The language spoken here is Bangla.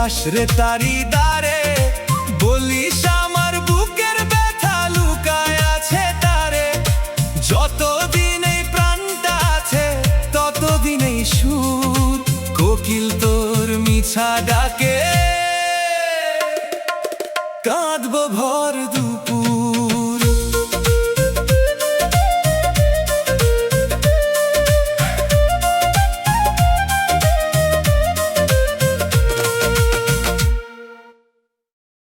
যাস রে তারি দারে, বলিস আমার বুকের ব্যথা লুকায় আছে তারে। যতদিন এই প্রাণটা আছে ততদিন এই সুর, কোকিল তোর মিছা ডাকে কাঁদবো ভর দু